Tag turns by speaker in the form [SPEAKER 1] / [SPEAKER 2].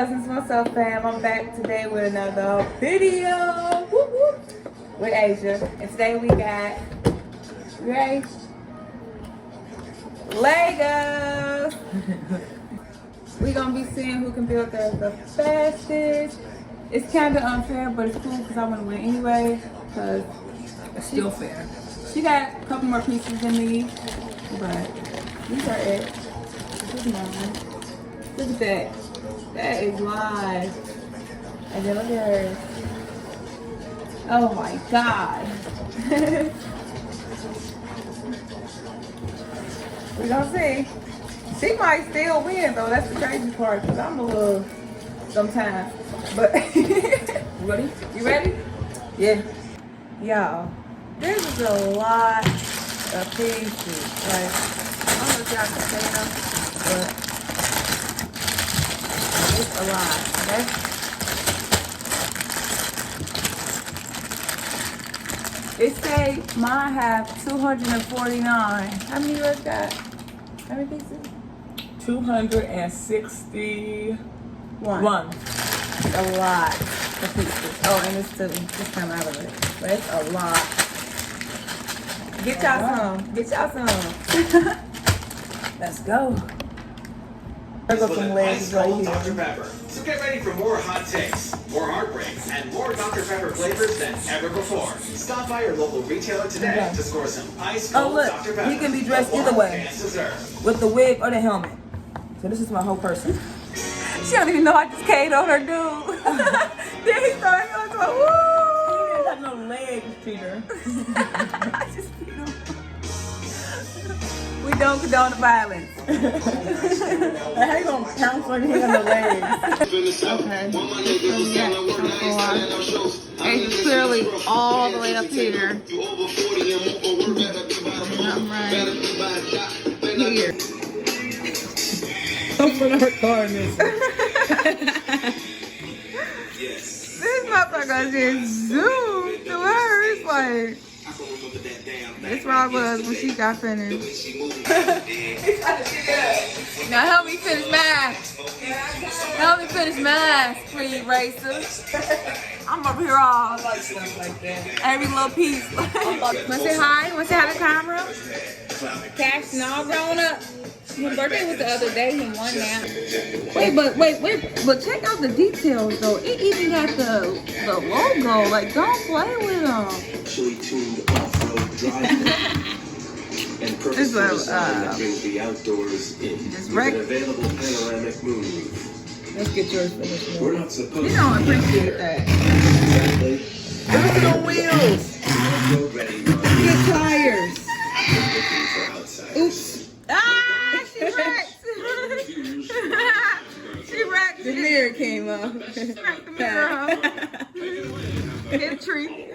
[SPEAKER 1] It's myself, fam. I'm back today with another video with Asia. And today we got Legos. We're gonna be seeing who can build the fastest. It's kind of unfair, but it's cool because I want to win anyway. Because
[SPEAKER 2] It's still fair.
[SPEAKER 1] she got a couple more pieces than me, but these are it. This is mine. Look at that. That is live. And then look at her. Oh my god. We gonna see. She might still win though. That's the crazy part. Cause I'm a little sometimes. But
[SPEAKER 2] Ready?
[SPEAKER 1] you ready?
[SPEAKER 2] Yeah.
[SPEAKER 1] Y'all, this is a lot of pieces. Like, I don't know if y'all can say them, but it's a lot. Okay? It say mine have 249. How many you guys got? How many pieces?
[SPEAKER 2] 261.
[SPEAKER 1] A lot of pieces. Oh, and it's to just come out of it. But it's a lot. Get y'all some. Get y'all some.
[SPEAKER 2] Let's go.
[SPEAKER 3] I got some legs right here. Dr. Pepper. So get ready for more hot takes, more heartbreaks, and more Dr. Pepper flavors than ever before. Stop by your local retailer today to score some ice cold
[SPEAKER 2] look,
[SPEAKER 3] Dr. Pepper.
[SPEAKER 2] he can be dressed
[SPEAKER 3] The
[SPEAKER 2] either
[SPEAKER 3] one
[SPEAKER 2] way.
[SPEAKER 3] fans deserve.
[SPEAKER 2] With the wig or the helmet. So this is my whole person.
[SPEAKER 1] She don't even know I just caved on her dude. Then he started going to
[SPEAKER 2] He
[SPEAKER 1] woo.
[SPEAKER 2] didn't have no legs, Peter.
[SPEAKER 1] I just beat him. We don't condone the violence.
[SPEAKER 2] How you gonna pounce when he ain't got no legs?
[SPEAKER 1] Okay. And it's clearly all the way up here. I'm right here.
[SPEAKER 2] Open her car, miss.
[SPEAKER 1] This motherfucker just zoomed through hers like this Rob was when she got finished. Now help me finish mine. Help me finish mine, pretty racer. I'm over here all
[SPEAKER 2] Like stuff like that.
[SPEAKER 1] every little piece. Wanna say hi? Wanna say hi to the camera? Cash and all grown up. His birthday was the other day. He won now. But check out the details though. It even got the logo. Like, don't play with them.
[SPEAKER 4] Actually tuned off-road driving and purpose design that brings the outdoors in with an available panoramic moonroof.
[SPEAKER 2] Let's get yours finished.
[SPEAKER 4] We're not supposed
[SPEAKER 1] You don't appreciate that.
[SPEAKER 4] exactly.
[SPEAKER 2] Look at the wheels.
[SPEAKER 4] Off-road ready run
[SPEAKER 1] Get tires.
[SPEAKER 4] looking for outside.
[SPEAKER 1] Oops. Ah, she wrecked. She wrecked.
[SPEAKER 2] The mirror came up.
[SPEAKER 1] She wrecked the mirror. Hit a tree.